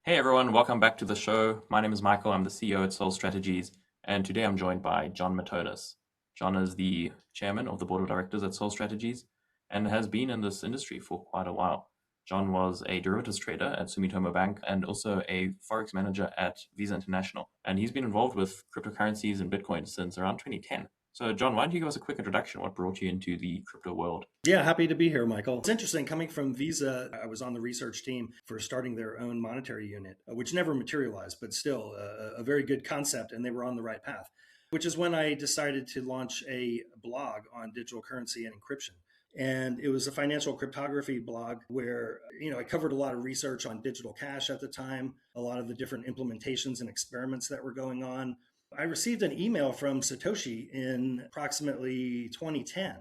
Hey everyone, welcome back to the show. My name is Michael. I'm the CEO at Soul Strategies, and today I'm joined by Jon Matonis. Jon is the chairman of the board of directors at Soul Strategies and has been in this industry for quite a while. Jon was a derivatives trader at Sumitomo Bank and also a forex manager at Visa International. And he's been involved with cryptocurrencies and Bitcoin since around 2010. So, Jon, why don't you give us a quick introduction? What brought you into the crypto world? Yeah, happy to be here, Michael. It's interesting coming from Visa. I was on the research team for starting their own monetary unit, which never materialized, but still a very good concept, and they were on the right path, which is when I decided to launch a blog on digital currency and encryption. And it was a financial cryptography blog where, I covered a lot of research on digital cash at the time, a lot of the different implementations and experiments that were going on. I received an email from Satoshi in approximately 2010.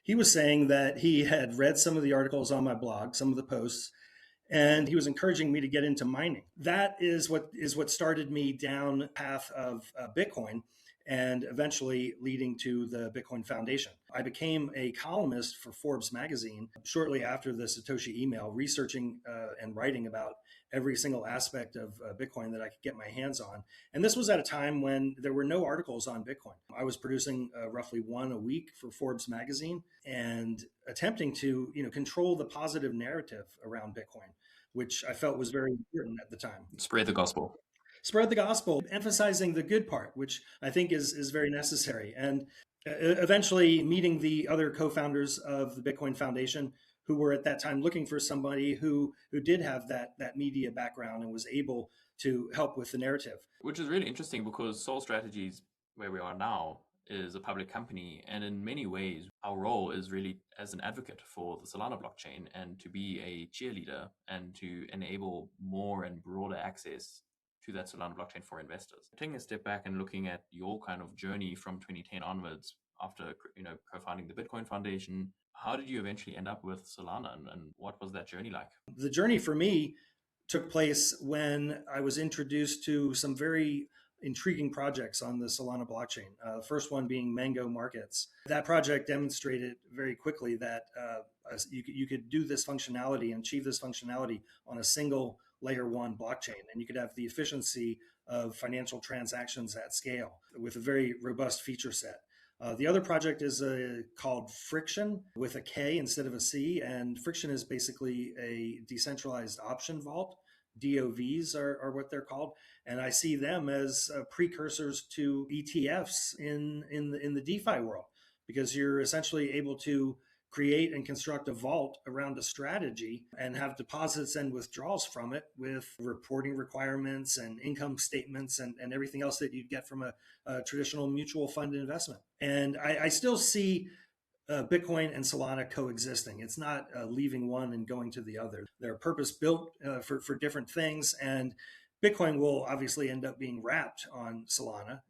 He was saying that he had read some of the articles on my blog, some of the posts, and he was encouraging me to get into mining. That is what started me down the path of Bitcoin, and eventually leading to the Bitcoin Foundation. I became a columnist for Forbes magazine shortly after the Satoshi email, researching and writing about every single aspect of Bitcoin that I could get my hands on. And this was at a time when there were no articles on Bitcoin. I was producing roughly one a week for Forbes magazine and attempting to, control the positive narrative around Bitcoin, which I felt was very important at the time. Spread the gospel. Spread the gospel, emphasizing the good part, which I think is very necessary. And eventually meeting the other co-founders of the Bitcoin Foundation, who were at that time looking for somebody who did have that media background and was able to help with the narrative. Which is really interesting because Soul Strategies, where we are now, is a public company. And in many ways, our role is really as an advocate for the Solana blockchain and to be a cheerleader and to enable more and broader access to that Solana blockchain for investors. Taking a step back and looking at your kind of journey from 2010 onwards after co-founding the Bitcoin Foundation, how did you eventually end up with Solana and what was that journey like? The journey for me took place when I was introduced to some very intriguing projects on the Solana blockchain. The first one being Mango Markets. That project demonstrated very quickly that you could do this functionality and achieve this functionality on a single layer one blockchain, and you could have the efficiency of financial transactions at scale with a very robust feature set. The other project is called Friction with a K instead of a C. And Friction is basically a decentralized option vault. DOVs are what they're called. And I see them as precursors to ETFs in the DeFi world, because you're essentially able to create and construct a vault around a strategy and have deposits and withdrawals from it with reporting requirements and income statements and everything else that you'd get from a traditional mutual fund investment. And I still see Bitcoin and Solana coexisting. It's not leaving one and going to the other. They're purpose built for different things. And Bitcoin will obviously end up being wrapped on Solana.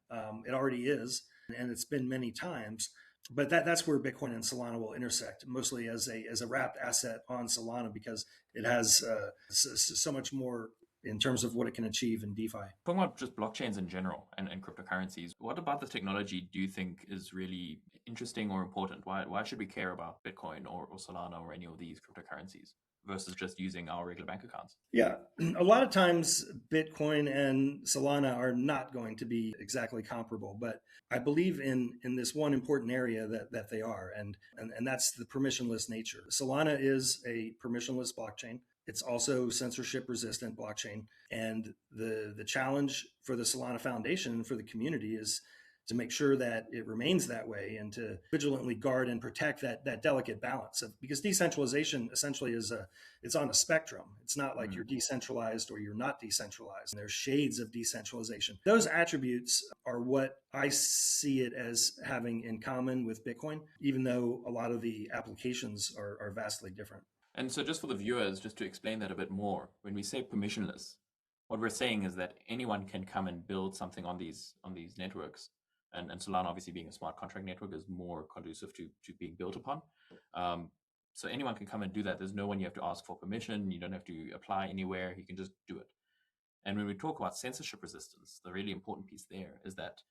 It already is, and it's been many times. But that's where Bitcoin and Solana will intersect, mostly as a wrapped asset on Solana, because it has so much more in terms of what it can achieve in DeFi. Talking about just blockchains in general and cryptocurrencies, what about the technology do you think is really interesting or important? Why should we care about Bitcoin or Solana or any of these cryptocurrencies versus just using our regular bank accounts? Yeah, a lot of times Bitcoin and Solana are not going to be exactly comparable, but I believe in this one important area that they are, and that's the permissionless nature. Solana is a permissionless blockchain. It's also censorship resistant blockchain. And the challenge for the Solana Foundation and for the community is to make sure that it remains that way and to vigilantly guard and protect that delicate balance because decentralization essentially it's on a spectrum. It's not like you're decentralized or you're not decentralized. There's shades of decentralization. Those attributes are what I see it as having in common with Bitcoin, even though a lot of the applications are vastly different. And so just for the viewers, just to explain that a bit more, when we say permissionless, what we're saying is that anyone can come and build something on these networks. And Solana, obviously being a smart contract network, is more conducive to being built upon. So anyone can come and do that. There's no one you have to ask for permission. You don't have to apply anywhere. You can just do it. And when we talk about censorship resistance, the really important piece there is that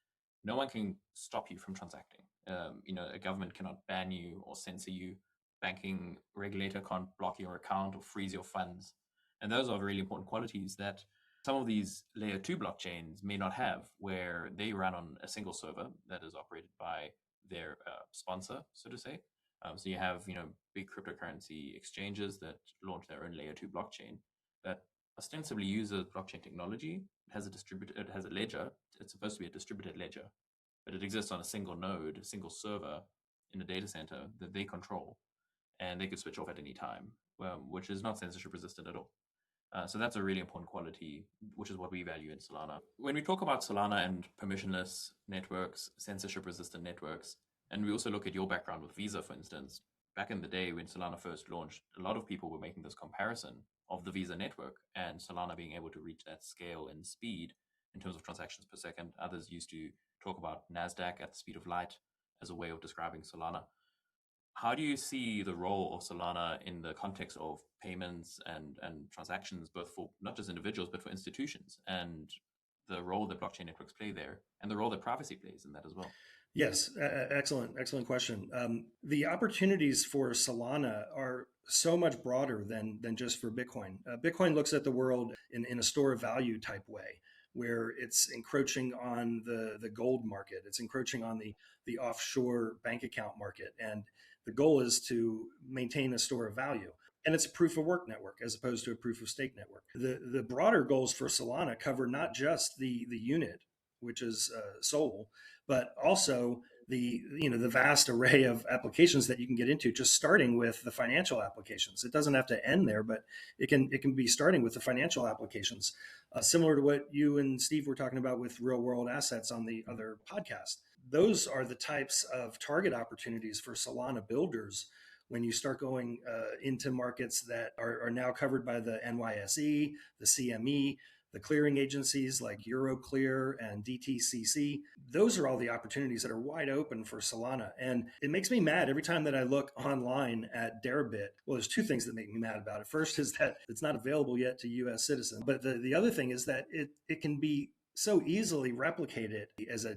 no one can stop you from transacting. A government cannot ban you or censor you. Banking regulator can't block your account or freeze your funds. And those are really important qualities that some of these layer 2 blockchains may not have, where they run on a single server that is operated by their sponsor, so to say. So you have, big cryptocurrency exchanges that launch their own layer 2 blockchain that ostensibly uses blockchain technology. It has a ledger. It's supposed to be a distributed ledger, but it exists on a single node, a single server in a data center that they control, and they could switch off at any time, which is not censorship resistant at all. So that's a really important quality, which is what we value in Solana. When we talk about Solana and permissionless networks, censorship resistant networks, and we also look at your background with Visa, for instance, back in the day when Solana first launched, a lot of people were making this comparison of the Visa network and Solana being able to reach that scale and speed in terms of transactions per second. Others used to talk about NASDAQ at the speed of light as a way of describing Solana. How do you see the role of Solana in the context of payments and transactions, both for not just individuals, but for institutions, and the role that blockchain networks play there, and the role that privacy plays in that as well? Yes, excellent question. The opportunities for Solana are so much broader than just for Bitcoin. Bitcoin looks at the world in a store of value type way, where it's encroaching on the gold market, it's encroaching on the offshore bank account market, and the goal is to maintain a store of value. And it's a proof of work network as opposed to a proof of stake network. The broader goals for Solana cover not just the unit, which is Sol, but also the vast array of applications that you can get into, just starting with the financial applications. It doesn't have to end there, but it can be starting with the financial applications, similar to what you and Steve were talking about with real world assets on the other podcast. Those are the types of target opportunities for Solana builders when you start going into markets that are now covered by the NYSE, the CME, the clearing agencies like Euroclear and DTCC. Those are all the opportunities that are wide open for Solana. And it makes me mad every time that I look online at Deribit. Well, there's two things that make me mad about it. First is that it's not available yet to US citizens. But the other thing is that it can be so easily replicated as a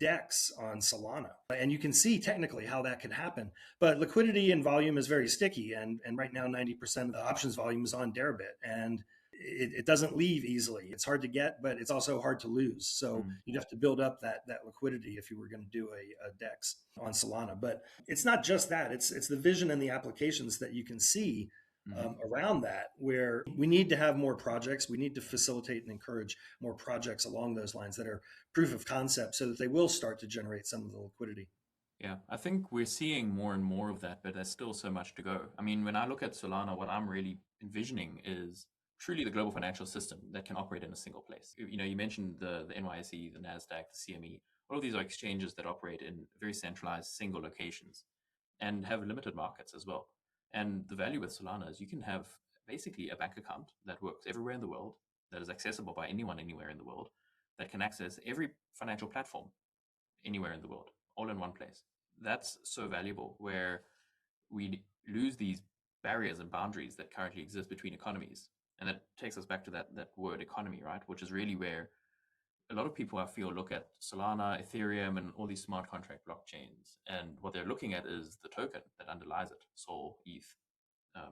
DEX on Solana. And you can see technically how that can happen. But liquidity and volume is very sticky. And right now, 90% of the options volume is on Deribit. And it doesn't leave easily. It's hard to get, but it's also hard to lose. So you'd have to build up that liquidity if you were going to do a DEX on Solana. But it's not just that. It's the vision and the applications that you can see around that, where we need to have more projects. We need to facilitate and encourage more projects along those lines that are proof of concept so that they will start to generate some of the liquidity. Yeah, I think we're seeing more and more of that, but there's still so much to go. I mean, when I look at Solana, what I'm really envisioning is truly the global financial system that can operate in a single place. You mentioned the NYSE, the NASDAQ, the CME. All of these are exchanges that operate in very centralized single locations and have limited markets as well. And the value with Solana is you can have basically a bank account that works everywhere in the world, that is accessible by anyone anywhere in the world, that can access every financial platform anywhere in the world, all in one place. That's so valuable, where we lose these barriers and boundaries that currently exist between economies. And that takes us back to that word economy, right? Which is really where a lot of people, I feel, look at Solana, Ethereum, and all these smart contract blockchains. And what they're looking at is the token that underlies it, Sol, ETH,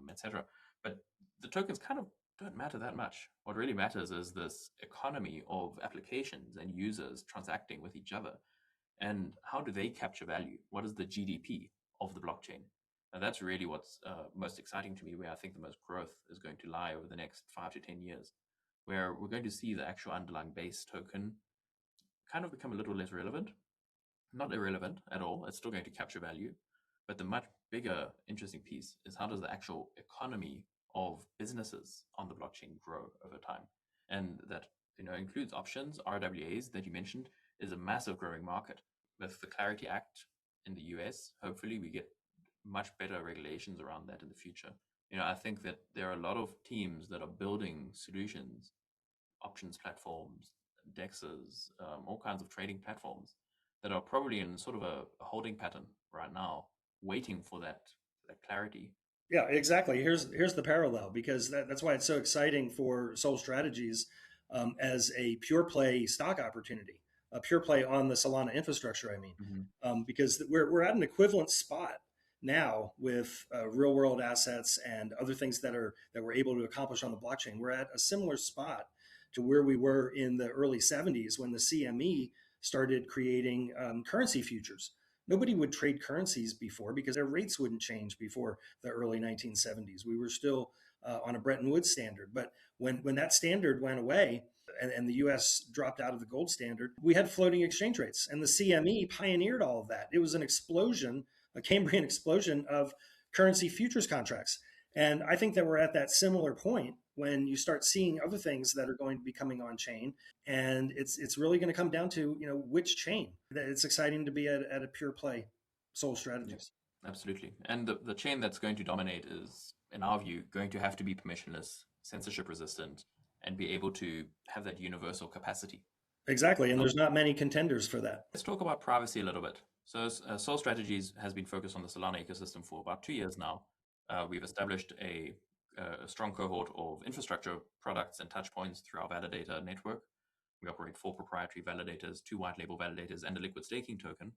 etc. But the tokens kind of don't matter that much. What really matters is this economy of applications and users transacting with each other. And how do they capture value? What is the GDP of the blockchain? And that's really what's most exciting to me, where I think the most growth is going to lie over the next 5 to 10 years, where we're going to see the actual underlying base token kind of become a little less relevant. Not irrelevant at all. It's still going to capture value. But the much bigger, interesting piece is how does the actual economy of businesses on the blockchain grow over time? And that includes options, RWAs that you mentioned, is a massive growing market. With the Clarity Act in the US, hopefully we get much better regulations around that in the future. I think that there are a lot of teams that are building solutions, options platforms, DEXs, all kinds of trading platforms that are probably in sort of a holding pattern right now, waiting for that clarity. Yeah, exactly. Here's the parallel, because that's why it's so exciting for Sol Strategies as a pure play stock opportunity, a pure play on the Solana infrastructure. I mean, because we're at an equivalent spot now with real world assets and other things that we're able to accomplish on the blockchain. We're at a similar spot to where we were in the early 70s when the CME started creating currency futures. Nobody would trade currencies before because their rates wouldn't change before the early 1970s. We were still on a Bretton Woods standard. But when that standard went away, and the US dropped out of the gold standard, we had floating exchange rates. And the CME pioneered all of that. It was an explosion, a Cambrian explosion of currency futures contracts. And I think that we're at that similar point when you start seeing other things that are going to be coming on chain. And it's really going to come down to, which chain. It's exciting to be at a pure play Sol strategies. Yes, absolutely. And the chain that's going to dominate is, in our view, going to have to be permissionless, censorship resistant, and be able to have that universal capacity. Exactly. And there's not many contenders for that. Let's talk about privacy a little bit. So Sol Strategies has been focused on the Solana ecosystem for about 2 years now. We've established a strong cohort of infrastructure products and touch points through our validator network. We operate 4 proprietary validators, 2 white label validators, and a liquid staking token.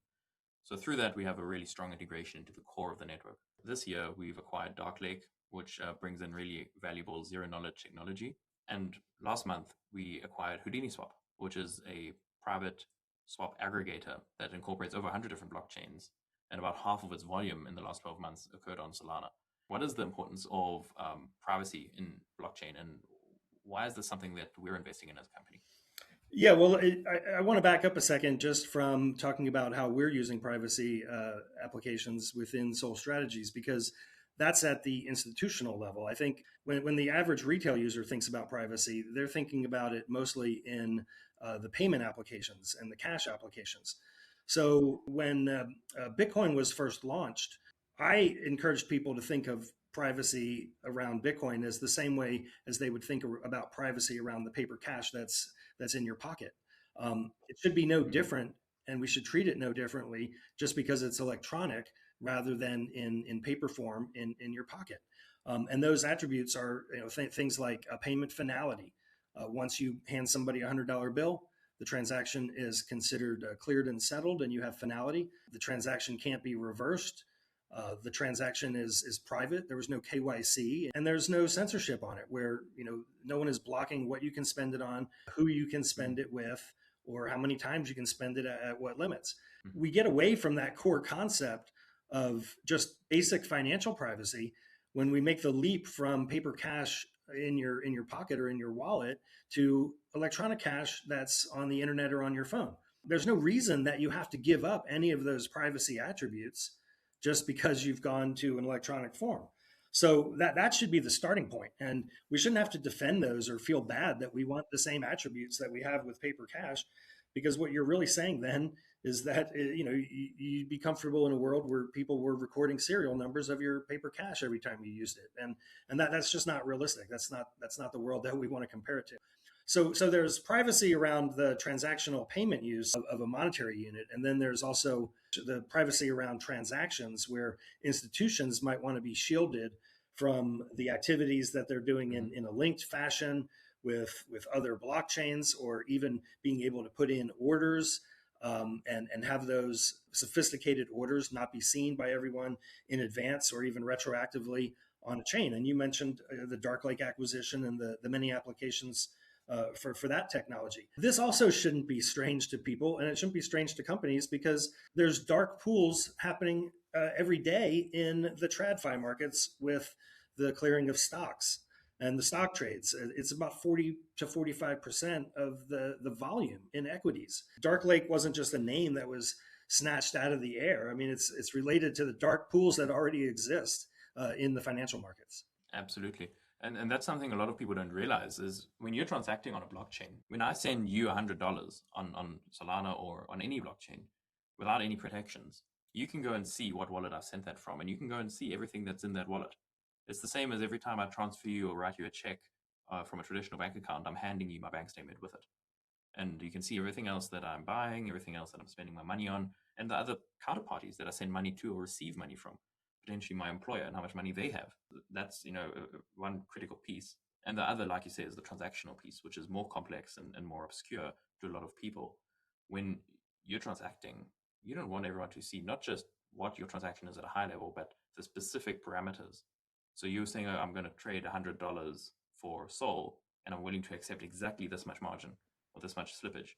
So through that, we have a really strong integration into the core of the network. This year, we've acquired Darklake, which brings in really valuable zero-knowledge technology. And last month, we acquired Houdini Swap, which is a private swap aggregator that incorporates over 100 different blockchains, and about half of its volume in the last 12 months occurred on Solana. What is the importance of privacy in blockchain, and why is this something that we're investing in as a company? Yeah, well, I want to back up a second just from talking about how we're using privacy applications within Sol Strategies, because that's at the institutional level. I think when the average retail user thinks about privacy, they're thinking about it mostly in the payment applications and the cash applications. So when Bitcoin was first launched, I encouraged people to think of privacy around Bitcoin as the same way as they would think about privacy around the paper cash that's in your pocket. It should be no different, and we should treat it no differently just because it's electronic rather than in paper form in your pocket. And those attributes are things like a payment finality. Once you hand somebody a $100 bill, the transaction is considered cleared and settled, and you have finality. The transaction can't be reversed. The transaction is private. There was no KYC, and there's no censorship on it, where no one is blocking what you can spend it on, who you can spend it with, or how many times you can spend it at what limits. We get away from that core concept of just basic financial privacy when we make the leap from paper cash in your pocket or in your wallet to electronic cash that's on the internet or on your phone. There's no reason that you have to give up any of those privacy attributes just because you've gone to an electronic form. So that should be the starting point. And we shouldn't have to defend those or feel bad that we want the same attributes that we have with paper cash, because what you're really saying then is that you'd be comfortable in a world where people were recording serial numbers of your paper cash every time you used it. And that's just not realistic. That's not the world that we want to compare it to. So there's privacy around the transactional payment use of a monetary unit. And then there's also the privacy around transactions, where institutions might want to be shielded from the activities that they're doing in a linked fashion with other blockchains, or even being able to put in orders and have those sophisticated orders not be seen by everyone in advance or even retroactively on a chain. And you mentioned the Darklake acquisition and the many applications for that technology. This also shouldn't be strange to people, and it shouldn't be strange to companies, because there's dark pools happening every day in the TradFi markets with the clearing of stocks and the stock trades. It's about 40 to 45% of the volume in equities. Darklake wasn't just a name that was snatched out of the air. I mean, it's related to the dark pools that already exist in the financial markets. Absolutely. And that's something a lot of people don't realize, is when you're transacting on a blockchain, when I send you $100 on Solana or on any blockchain without any protections, you can go and see what wallet I sent that from, and you can go and see everything that's in that wallet. It's the same as every time I transfer you or write you a check from a traditional bank account, I'm handing you my bank statement with it. And you can see everything else that I'm buying, everything else that I'm spending my money on, and the other counterparties that I send money to or receive money from, potentially my employer, and how much money they have. That's one critical piece. And the other, like you say, is the transactional piece, which is more complex and more obscure to a lot of people. When you're transacting, you don't want everyone to see not just what your transaction is at a high level, but the specific parameters. So you're saying, oh, I'm going to trade $100 for Sol, and I'm willing to accept exactly this much margin or this much slippage.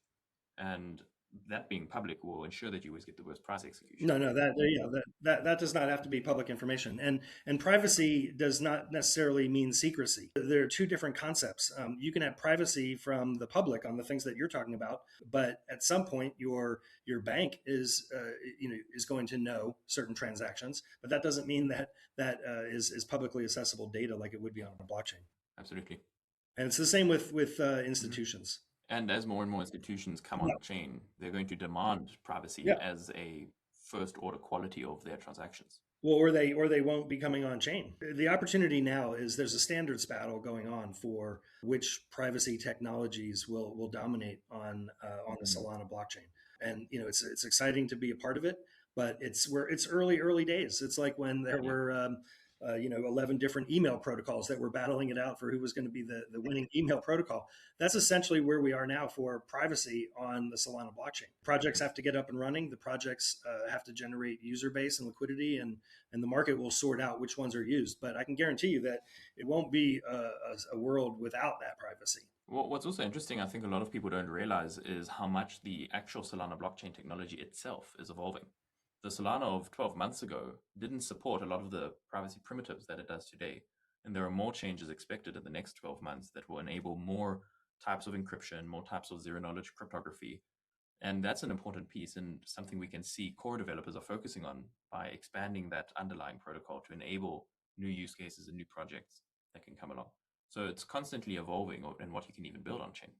And that being public will ensure that you always get the worst price execution. No, that does not have to be public information, and privacy does not necessarily mean secrecy. There are two different concepts. You can have privacy from the public on the things that you're talking about, but at some point your bank is is going to know certain transactions, but that doesn't mean that is publicly accessible data like it would be on a blockchain. Absolutely. And it's the same with institutions. And as more and more institutions come on chain, they're going to demand privacy as a first order quality of their transactions. Well, or they won't be coming on chain. The opportunity now is there's a standards battle going on for which privacy technologies will dominate on the Solana blockchain, and it's exciting to be a part of it, but it's early days. It's like when there were 11 different email protocols that were battling it out for who was going to be the winning email protocol. That's essentially where we are now for privacy on the Solana blockchain. Projects have to get up and running. The projects have to generate user base and liquidity, and the market will sort out which ones are used. But I can guarantee you that it won't be a world without that privacy. Well, what's also interesting, I think a lot of people don't realize, is how much the actual Solana blockchain technology itself is evolving. The Solana of 12 months ago didn't support a lot of the privacy primitives that it does today. And there are more changes expected in the next 12 months that will enable more types of encryption, more types of zero-knowledge cryptography. And that's an important piece and something we can see core developers are focusing on by expanding that underlying protocol to enable new use cases and new projects that can come along. So it's constantly evolving in what you can even build on chain.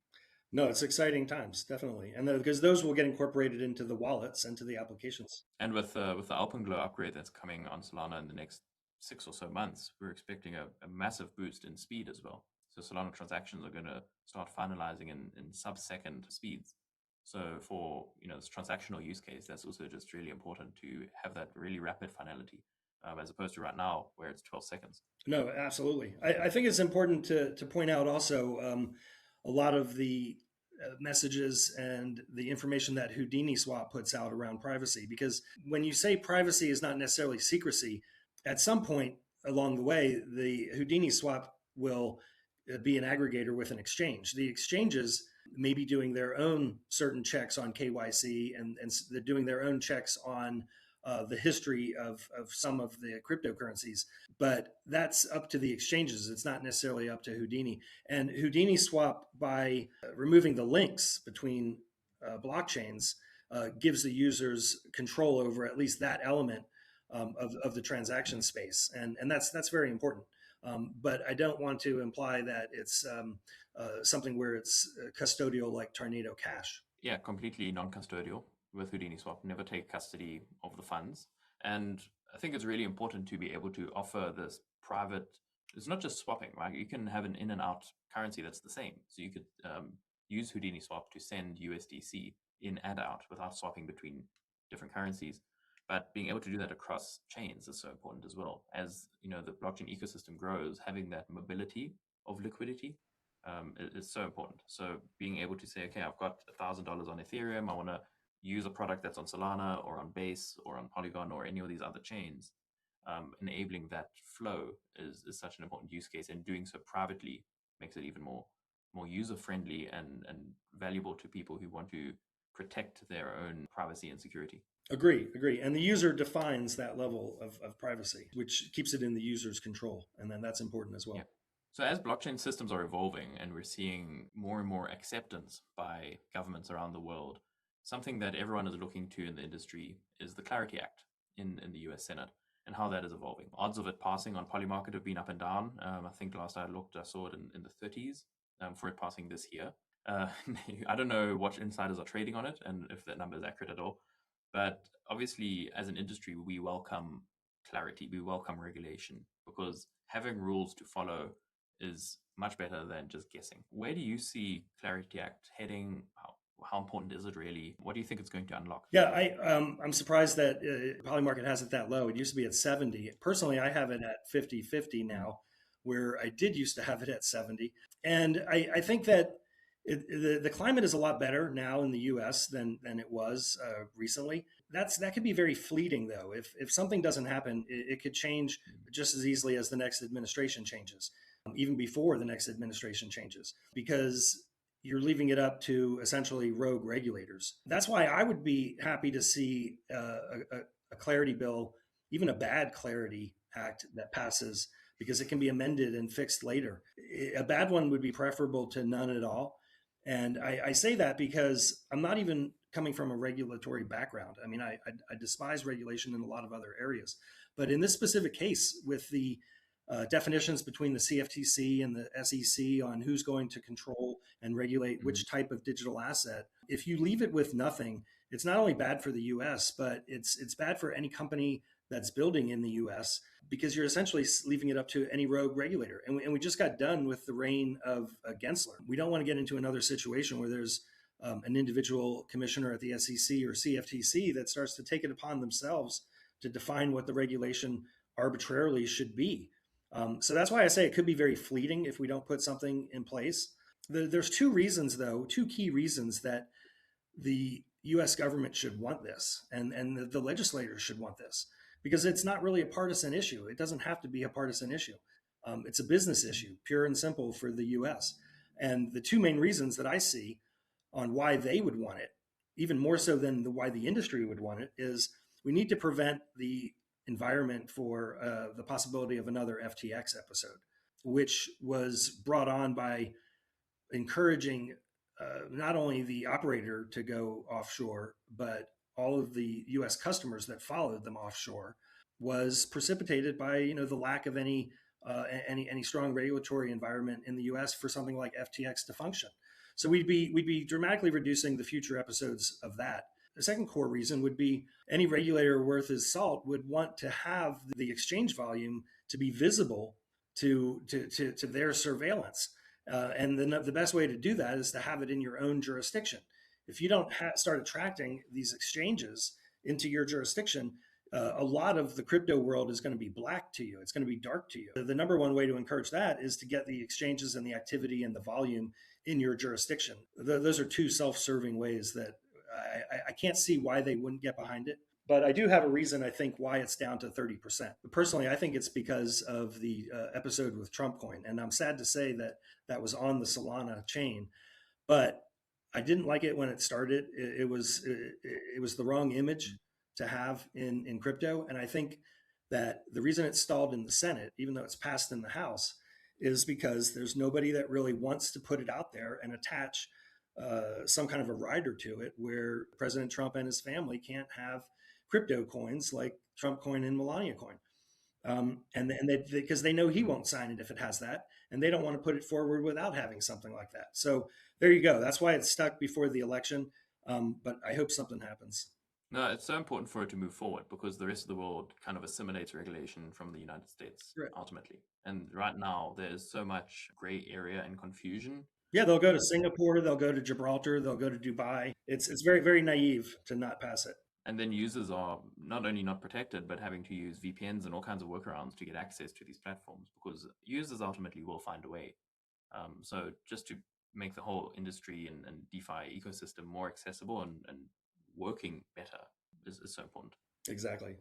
No, it's exciting times, definitely, and because those will get incorporated into the wallets and to the applications. And with the Alpenglow upgrade that's coming on Solana in the next 6 or so months, we're expecting a massive boost in speed as well. So Solana transactions are going to start finalizing in sub-second speeds. So for this transactional use case, that's also just really important to have that really rapid finality, as opposed to right now where it's 12 seconds. No, absolutely. I think it's important to point out also a lot of the messages and the information that Houdini Swap puts out around privacy. Because when you say privacy is not necessarily secrecy, at some point along the way, the Houdini Swap will be an aggregator with an exchange. The exchanges may be doing their own certain checks on KYC, and they're doing their own checks on the history of some of the cryptocurrencies, but that's up to the exchanges. It's not necessarily up to Houdini. And Houdini Swap, by removing the links between blockchains, gives the users control over at least that element of the transaction space, and that's very important. But I don't want to imply that it's something where it's custodial like Tornado Cash. Yeah, completely non-custodial. With Houdini Swap, never take custody of the funds. And I think it's really important to be able to offer this private, it's not just swapping, right? You can have an in and out currency that's the same. So you could use Houdini Swap to send USDC in and out without swapping between different currencies. But being able to do that across chains is so important as well. As the blockchain ecosystem grows, having that mobility of liquidity is so important. So being able to say, okay, I've got $1,000 on Ethereum, I want to use a product that's on Solana or on Base or on Polygon or any of these other chains, enabling that flow is such an important use case, and doing so privately makes it even more user-friendly and valuable to people who want to protect their own privacy and security. Agree. And the user defines that level of privacy, which keeps it in the user's control. And then that's important as well. Yeah. So as blockchain systems are evolving and we're seeing more and more acceptance by governments around the world, something that everyone is looking to in the industry is the Clarity Act in the US Senate and how that is evolving. Odds of it passing on Polymarket have been up and down. I think last I looked, I saw it in the 30s for it passing this year. I don't know what insiders are trading on it and if that number is accurate at all. But obviously, as an industry, we welcome clarity, we welcome regulation, because having rules to follow is much better than just guessing. Where do you see Clarity Act heading? How important is it really? What do you think it's going to unlock? Yeah, I'm surprised that Polymarket has it that low. It used to be at 70. Personally, I have it at 50-50 now, where I did used to have it at 70. And I think that the climate is a lot better now in the U.S. than it was recently. that could be very fleeting, though. If something doesn't happen, it could change just as easily as the next administration changes, even before the next administration changes, because you're leaving it up to essentially rogue regulators. That's why I would be happy to see a clarity bill, even a bad clarity act that passes, because it can be amended and fixed later. A bad one would be preferable to none at all. And I say that because I'm not even coming from a regulatory background. I mean, I despise regulation in a lot of other areas. But in this specific case, with the definitions between the CFTC and the SEC on who's going to control and regulate which type of digital asset, if you leave it with nothing, it's not only bad for the US, but it's bad for any company that's building in the US, because you're essentially leaving it up to any rogue regulator. And we just got done with the reign of Gensler. We don't want to get into another situation where there's an individual commissioner at the SEC or CFTC that starts to take it upon themselves to define what the regulation arbitrarily should be. So that's why I say it could be very fleeting if we don't put something in place. There's two reasons, though, two key reasons that the US government should want this, and the legislators should want this, because it's not really a partisan issue. It doesn't have to be a partisan issue. It's a business issue, pure and simple, for the US. And the two main reasons that I see on why they would want it, even more so than why the industry would want it, is we need to prevent the environment for the possibility of another FTX episode, which was brought on by encouraging not only the operator to go offshore, but all of the U.S. customers that followed them offshore, was precipitated by the lack of any strong regulatory environment in the U.S. for something like FTX to function. So we'd be dramatically reducing the future episodes of that. The second core reason would be any regulator worth his salt would want to have the exchange volume to be visible to their surveillance. And the best way to do that is to have it in your own jurisdiction. If you don't start attracting these exchanges into your jurisdiction, a lot of the crypto world is going to be black to you. It's going to be dark to you. The number one way to encourage that is to get the exchanges and the activity and the volume in your jurisdiction. Those are two self-serving ways that I can't see why they wouldn't get behind it. But I do have a reason, I think, why it's down to 30%. Personally, I think it's because of the episode with Trump Coin. And I'm sad to say that was on the Solana chain. But I didn't like it when it started. It was the wrong image to have in crypto. And I think that the reason it stalled in the Senate, even though it's passed in the House, is because there's nobody that really wants to put it out there and attach some kind of a rider to it, where President Trump and his family can't have crypto coins like Trump coin and Melania coin. Because they know he won't sign it if it has that, and they don't want to put it forward without having something like that. So there you go. That's why it's stuck before the election. But I hope something happens. No, it's so important for it to move forward, because the rest of the world kind of assimilates regulation from the United States, right, ultimately. And right now, there's so much gray area and confusion. Yeah, they'll go to Singapore, they'll go to Gibraltar, they'll go to Dubai. It's very, very naive to not pass it. And then users are not only not protected, but having to use VPNs and all kinds of workarounds to get access to these platforms, because users ultimately will find a way. So just to make the whole industry and DeFi ecosystem more accessible and working better is so important. Exactly.